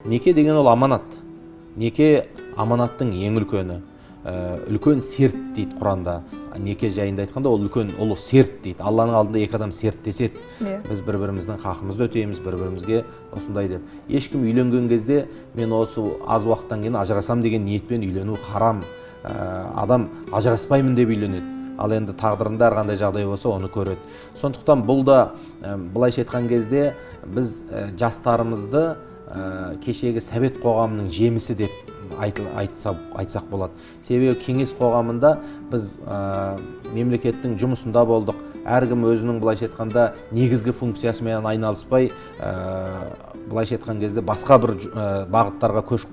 Неке деген ол аманат. Неке аманаттың ең үлкені. Үлкен серт дейді Құранда. Неке жайында айтқанда ол үлкен, ол серт дейді. Алланың алдында екі адам серттеседі. Біз бір-біріміздің хақымызды өтейміз, бір-бірімізге осындай деп. Ешкім үйленген кезде мен осы аз уақыттан кейін ажырасам деген ниетпен үйлену харам. Адам ажыраспаймын деп үйленеді. Ал енді тағдырында әрқандай жағдай болса оны көреді. Сондықтан бұл да былайша айтқан кезде біз жастарымызды кешегі совет қоғамының жемісі деп айтсақ болады. Себебі кеңес қоғамында біз мемлекеттің жұмысында болдық. Әркім өзінің былайша айтқанда негізгі функциясымен айналыспай, былайша айтқан кезде басқа бір бағыттарға күш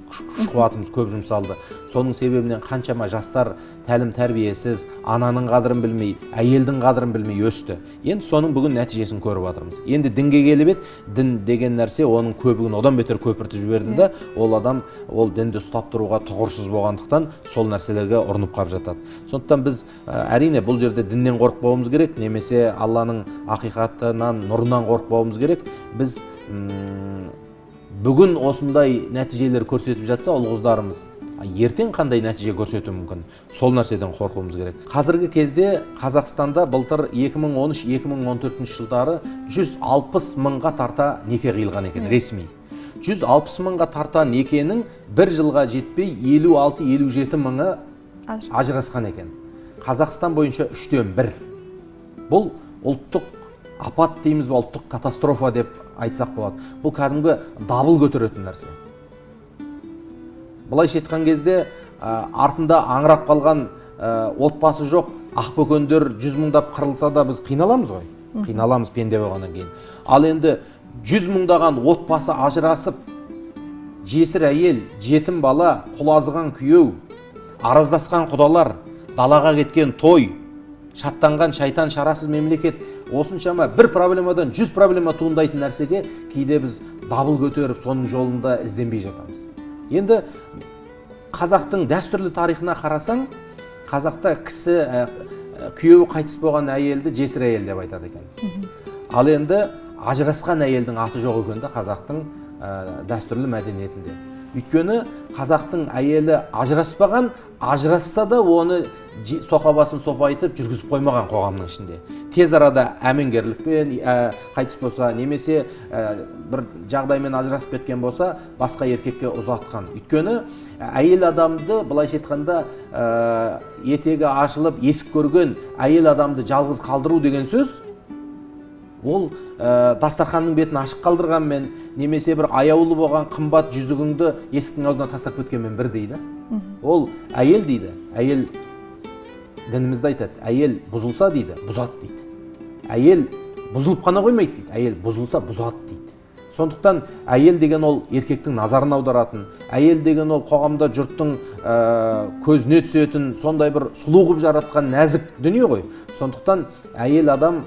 қуатымыз көп жұмсалды. Соның себебінен қаншама жастар тәлім тәрбиесіз, ананың қадірін білмей, әйелдің қадірін білмей өсті. Енді соның бүгін нәтижесін көріп жатырмыз. Енді дінге келіп еді, дін деген нәрсе оның көбігін одан бетер көпіртіп жіберді де, ол адам ол дінді ұстап тұруға тұғырсыз болғандықтан сол нәрселерге ұрынып қалып жатады. Сондықтан біз әрине бұл жерде діннен қорықпауымыз керек, немесе Алланың ақиқатынан, нұрынан қорықпауымыз керек. Біз бүгін осындай нәтижелер көрсетіп жатса, ұл қыздарымыз ертең қандай нәтиже көрсетуі мүмкін? Сол нәрседен қорқуымыз керек. Қазіргі кезде Қазақстанда былтыр 2013-2014 жылдары 160 мыңға тарта неке қиылған екен, ресми. 160 мыңға тарта некенің бір жылға жетпей 56-57 мыңы ажырасқан екен. Қазақстан бойынша 3-тен 1. Бұл ұлттық апат дейміз, ұлттық катастрофа деп айтсақ болады. Бұл кәдімгі дабыл көтеретін нәрсе. Былайша айтқан кезде артында аңырап қалған отбасы жоқ ақбөкендер 100 мыңдап қырылса да біз қиналамыз ғой. Қиналамыз пенде болғаннан кейін. Ал енді 100 мыңдаған отбасы ажырасып, жесір әйел, жетім бала, құлазыған күйеу, араздасқан құдалар, далаға кеткен той, шаттанған шайтан шарасыз мемлекет, осыншама бір проблемадан 100 проблема туындайтын нәрсеге кейде біз дабыл көтеріп, соның жолында ізденбей жатамыз. Енді қазақтың дәстүрлі тарихына қарасаң, қазақта кісі күйеуі қайтыс болған әйелді жесір әйел деп айтады екен. Ал енді ажырасқан әйелдің аты жоқ екен де қазақтың дәстүрлі мәдениетінде. Өйткені қазақтың әйелі ажыраспаған, ажырасса да оны соқа басын сопайтып жүргізіп қоймаған қоғамның ішінде. Тез арада әмеңгерлікпен қайтыс болса, немесе бір жағдаймен ажырасып кеткен болса, басқа еркекке ұзатқан. Өйткені әйел адамды былайша айтқанда етегі ашылып есік көрген әйел адамды жалғыз қалдыру деген сөз, ол дастарханның бетін ашық қалдырғанмен, немесе бір аяулы болған қымбат жүзігіңді есіктің аузына тастап кеткенмен бір дейді. Ол әйел дейді. Әйел дінімізде айтады, әйел бұзылса дейді, бұзады дейді. Әйел бұзылып қана қоймайды дейді, әйел бұзылса бұзады дейді. Сондықтан әйел деген ол еркектің назарын аударатын, әйел деген ол қоғамда жұрттың көзіне түсетін, сондай бір сұлу қылып жаратқан нәзік дүние ғой. Сондықтан әйел адамды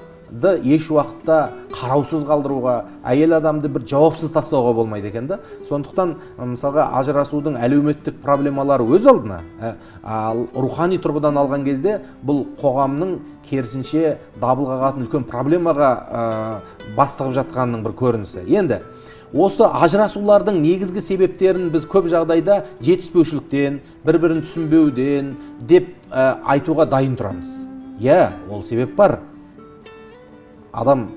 еш уақытта қараусыз қалдыруға, әйел адамды бір жауапсыз тастауға болмайды екен да. Сондықтан мысалға ажырасудың әлеуметтік проблемалары өз алдына, ал рухани тұрғыдан алған кезде бұл қоғамның керісінше дабыл қағатын үлкен проблемаға бастығып жатқанның бір көрінісі. Енді осы ажырасулардың негізгі себептерін біз көп жағдайда жетіспеушіліктен, бір-бірін түсінбеуден деп айтуға дайын тұрамыз. Иә, ол себеп бар. Адам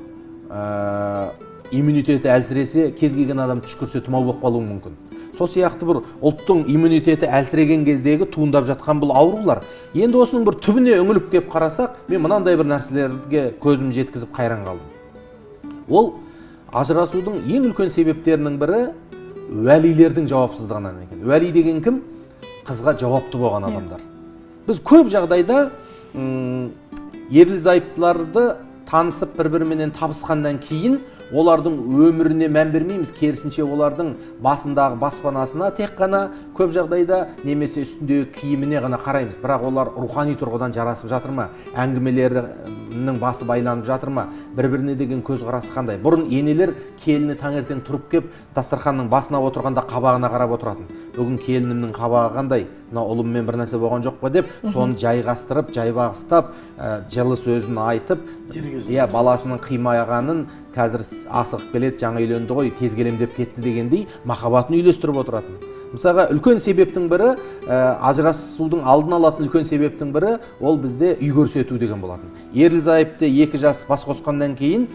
иммунитеті әлсіресе, кез келген адам түшкірсе тұмау болып қалуы мүмкін. Сол сияқты бір ұлттың иммунитеті әлсіреген кездегі туындап жатқан бұл аурулар. Енді осының бір түбіне үңіліп кеп қарасақ, мен мынандай бір нәрселерге көзім жеткізіп қайран қалдым. Ол ажырасудың ең үлкен себептерінің бірі уәлилердің жауапсыздығынан екен. Уәли деген кім? Қызға жауапты болған адамдар. Біз көп жағдайда ерлі-зайыптыларды танысып бір-біріменен табысқаннан кейін олардың өміріне мән бермейміз, керісінше олардың басындағы баспанасына тек қана көп жағдайда немесе үстіндегі киіміне ғана қараймыз. Бірақ олар рухани тұрғыдан жарасып жатыр ма? Әңгімелерінің басы байланып жатыр ма? Бір-біріне деген көзқарасы қандай? Бұрын енелер келіні таңертең тұрып кеп дастарханның басына отырғанда қабағына қарап отыратын. бүгін келінімнің қабағы қандай, мына ұлыммен бір нәрсе болған жоқ па деп, соны жайғастырып, жайбағыстап, жылы сөзін айтып, баласының қимағанын қазір асығып келеді, жаңа үйленді ғой, тез келем деп кетті дегендей махаббатын үйлестіріп отыратын. Мысалға, үлкен себептің бірі, ажырасудың алдын алатын үлкен себептің бірі, ол бізде үй көрсету деген болатын. Ерлі-зайыпты 2 жас бас қосқаннан кейін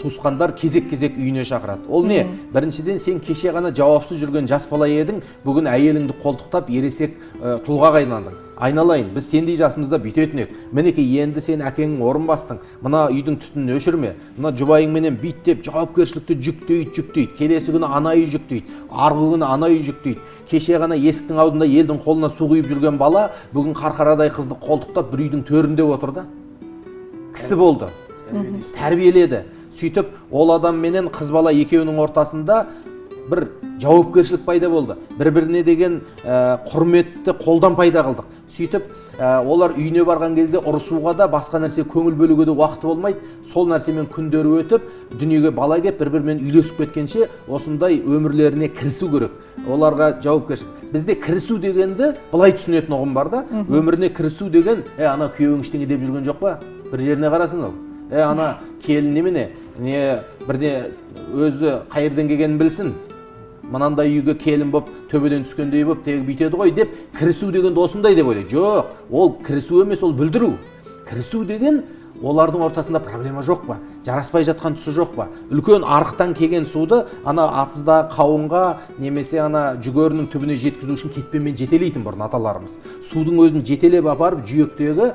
туысқандар кезек-кезек үйіне шақырады. Ол не? Біріншіден, сен кеше ғана жауапсыз жүрген жас бала едің, бүгін әйеліңді қолтықтап ересек тұлғаға айналдың. Айналайын, біз сендей жасымызда бүйтетін ек. Мінекей, енді сен әкеңнің орын бастың. Мына үйдің түтінін өшірме. Мына жұбайыңменен бүйт деп жауапкершілікті жүктейді. Келесі күні ана үй жүктейді. Арғы күні ана үй жүктейді. Кеше ғана есіктің алдында елдің қолына су құйып жүрген бала бүгін қарқарадай қызды қолтықтап бір үйдің төрінде отыр да. Кісі болды. Тәрбиеледі. Сөйтіп, ол адам менен қыз бала екеуінің ортасында бір жауапкершілік пайда болды. Бір-біріне деген құрметті қолдан пайда қылдық. Сөйтіп, олар үйіне барған кезде ұрысуға да, басқа нәрсе көңіл бөлуге де уақыты болмайды. Сол нәрсемен күндері өтіп, дүниеге бала кеп, бір-бірімен үйлесіп кеткенше, осындай өмірлеріне кірісу керек. Оларға жауапкершілік. Бізде кірісу дегенді былай түсінетін ұғым бар да, өміріне кірісу деген, ана күйеуің ештеңе деп жүрген жоқ па? Бір жеріне қарасын ол. Ана келін немене, бірде өзі қайырдан келгенін білсін. Мынандай үйге келін боп, төбеден түскендей боп, тегі бүйтеді ғой деп, кірісу деген осындай деп ойлайды. Жоқ, ол кірісу емес, ол бүлдіру. Кірісу деген олардың ортасында проблема жоқ па? Жараспай жатқан тұсы жоқ па? Үлкен арықтан келген суды ана атызда қауынға немесе ана жүгерінің түбіне жеткізу үшін кетпенмен жетелейтін бұрын аталарымыз. Судың өзін жетелеп апарып жүйектегі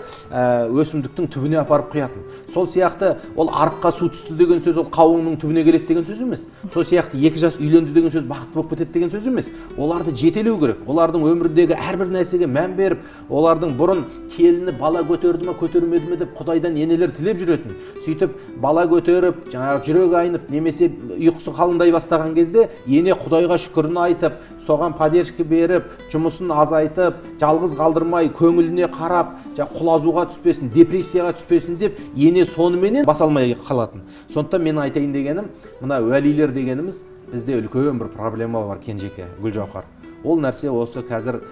өсімдіктің түбіне апарып құятын. Сол сияқты ол арыққа су түсті деген сөз ол қауынның түбіне келеді деген сөз емес. Сол сияқты 2 жас үйленді деген сөз бақытты болып кетеді деген сөз емес. Оларды жетелеу керек. Олардың өмірдегі әрбір нәрсеге мән беріп, олардың бұрын келіні бала көтерді ме, көтермеді ме деп Құдайдан енелер тілеп жүретін. Сөйтіп бала көтеріп, жаңағы жүрегі айнып, немесе ұйқысы қалыңдай бастаған кезде ене Құдайға шүкірін айтып, соған поддержка беріп, жұмысын азайтып, жалғыз қалдырмай, көңіліне қарап, құлазуға түспесін, депрессияға түспесін деп ене соныменен баса алмай қалатын. Сондықтан мен айтайын дегенім, мына уәлилер дегеніміз бізде үлкен бір проблема бар, Кенжеке, Гүлжауһар. Ол нәрсе осы қазір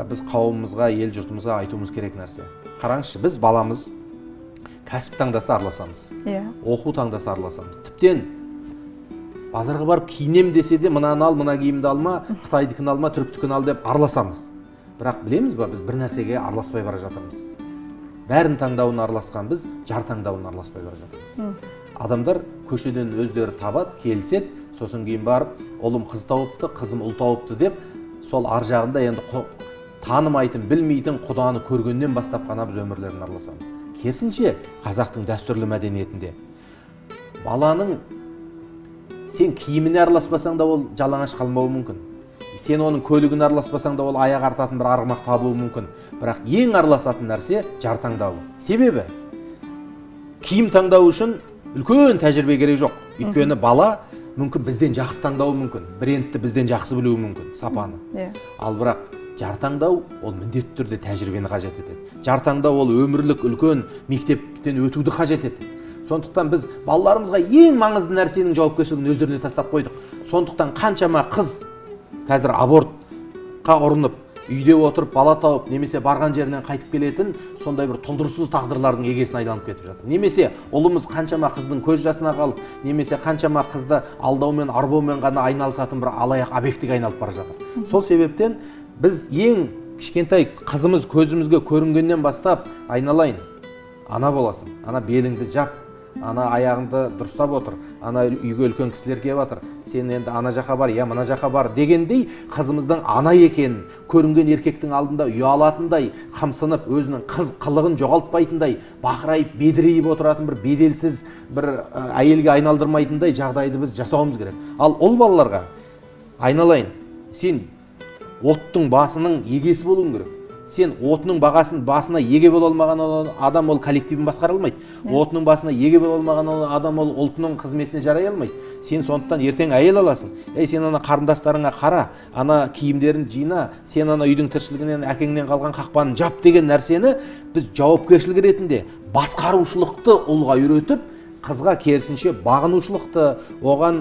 біз қауымымызға, ел жұртымызға айтуымыз керек нәрсе. Қараңызшы, біз баламыз кәсіп таңдаса араласамыз, оқу таңдаса араласамыз. Тіптен базарға барып киінем десе де мынаны ал, мына киімді алма, Қытайдікін алма, түріктікін ал деп араласамыз. Бірақ білеміз ба, біз бір нәрсеге араласпай бара жатырмыз. Бәрін таңдауын араласқан біз, жар таңдауын араласпай бара жатырмыз. Адамдар көшеден өздері табады, келіседі, сосын кейін барып, ұлым қыз тауыпты, қызым ұл тауыпты деп, сол ар жағында енді танымайтын, білмейтін Құданы көргеннен бастап қана біз өмірлерін араласамыз. Керісінше, қазақтың дәстүрлі мәдениетінде баланың сен киіміне араласпасаң да ол жалаңаш қалмауы мүмкін. Сен оның көлігіне араласпасаң да ол аяқ артатын бір арғымақ табуы мүмкін. Бірақ ең араласатын нәрсе жар таңдауы. Себебі киім таңдау үшін үлкен тәжірибе керек жоқ. Өйткені бала мүмкін бізден жақсы таңдауы мүмкін. Брендті бізден жақсы білуі мүмкін, сапаны. Ал бірақ жар таңдау ол міндетті түрде тәжірибені қажет етеді. Жар таңдау ол өмірлік үлкен мектептен өтуді қажет етеді. Сондықтан біз балаларымызға ең маңызды нәрсенің жауапкершілігін өздеріне тастап қойдық. Сондықтан қаншама қыз қазір абортқа ұрынып, үйде отырып бала тауып, немесе барған жерінен қайтып келетін сондай бір тұлдырсыз тағдырлардың егесіне айналып кетіп жатыр. Немесе ұлымыз қаншама қыздың көз жасына қалып, немесе қаншама қызды алдаумен, арбаумен ғана айналысатын бір алаяқ объектіге айналып бара жатыр. Сол себептен біз ең кішкентай қызымыз көзімізге көрінгеннен бастап, айналайын, ана боласың, ана беліңді жап, ана аяғыңды дұрыстап отыр, ана үйге үлкен кісілер келіп жатыр, сен енді ана жаққа бар, я мына жаққа бар дегендей қызымыздың ана екенін көрінген еркектің алдында ұялатындай, қымсынып, өзінің қыз қылығын жоғалтпайтындай, бақырайып, бедірейіп отыратын бір беделсіз бір әйелге айналдырмайтындай жағдайды біз жасауымыз керек. Ал ол балаларға айналайын, сен оттың басының егесі болуың керек. Сен отының басына еге бола алмаған адам ол коллективін басқара алмайды. Отының басына еге бола алмаған адам ол ұлтының қызметіне жарай алмайды. Сен сондықтан ертең әйел аласың. Сен ана қарындастарыңа қара, ана киімдерін жина, сен ана үйдің тіршілігінен, әкеңнен қалған қақпанын жап деген нәрсені біз жауапкершілік ретінде басқарушылықты ұлға үйретіп, қызға керісінше бағынушылықты, оған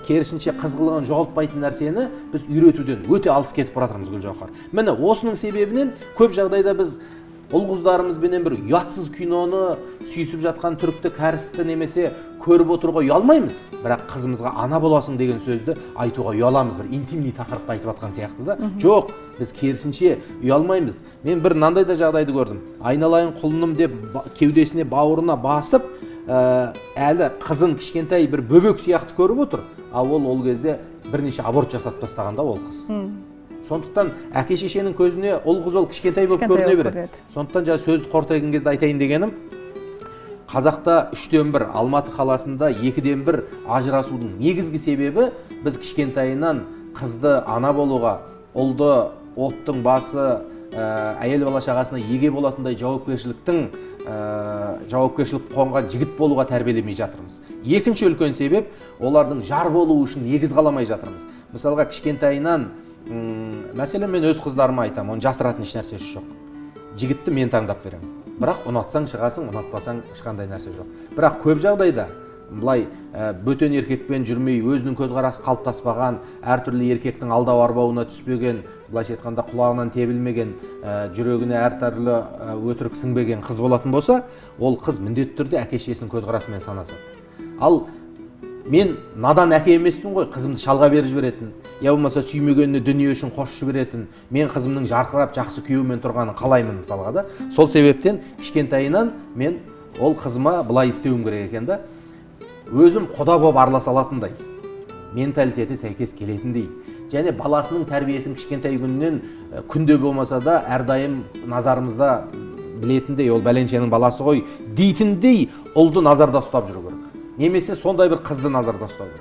керісінше қызғылығын жоғалтпайтын нәрсені біз үйретуден өте алыс кетіп бара жатырмыз Гүлжауһар. Міне осының себебінен көп жағдайда біз ұл-қыздарымызбенен бір ұятсыз киноны, сүйісіп жатқан түрікті, кәрісті немесе көріп отыруға ұялмаймыз, бірақ қызымызға ана боласың деген сөзді айтуға ұяламыз, бір интимный тақырыпты айтып жатқан сияқты да. Жоқ, біз керісінше ұялмаймыз. Мен бір мынандай да жағдайды көрдім. Айналайын құлыным деп кеудесіне, бауырына басып, әлі қызын кішкентай бір бөбек сияқты көріп отыр, ал ол кезде бірнеше аборт жасатып тастағанда ол қыз. Сондықтан әке шешенің көзіне ұл қыз ол кішкентай болып көріне береді. Сондықтан жаңа сөзді қорытайын кезде айтайын дегенім, Қазақта 3-тен 1, Алматы қаласында 2-ден 1 ажырасудың негізгі себебі біз кішкентайынан қызды ана болуға, ұлды оттың басы, әйел бала шағасына еге болатындай жауапкершілік қонған жігіт болуға тәрбиелемей жатырмыз. Екінші үлкен себеп, олардың жар болуы үшін негіз қаламай жатырмыз. Мысалға кішкентайынан, мәселен мен өз қыздарыма айтам, оны жасыратын еш нәрсесі жоқ. Жігітті мен таңдап беремін. Бірақ ұнатсаң шығасың, ұнатпасаң ешқандай нәрсе жоқ. Бірақ көп жағдайда былай бөтен еркекпен жүрмей, өзінің көзқарасы қалыптаспаған, әртүрлі еркектің алдау арбауына түспеген, былайша айтқанда құлағынан тебілмеген, жүрегіне әртүрлі өтірік сіңбеген қыз болатын болса, ол қыз міндетті түрде әке-шешесінің көзқарасымен санасады. Ал мен надан әке емеспін ғой, қызымды шалға беріп жіберетін, я болмаса сүймегеніне дүние үшін қосып жіберетін, мен қызымның жарқырап жақсы күйеумен тұрғанын қалаймын мысалға да. Сол себептен кішкентайынан мен ол қызыма былай істеуім керек екен да, өзім құда болып араласа алатындай, менталитеті сәйкес келетіндей, және баласының тәрбиесін кішкентай күнінен күнде болмаса да әрдайым назарымызда білетіндей, ол бәленшенің баласы ғой дейтіндей ұлды назарда ұстап жүру керек. Немесе сондай бір қызды назарда ұстау керек.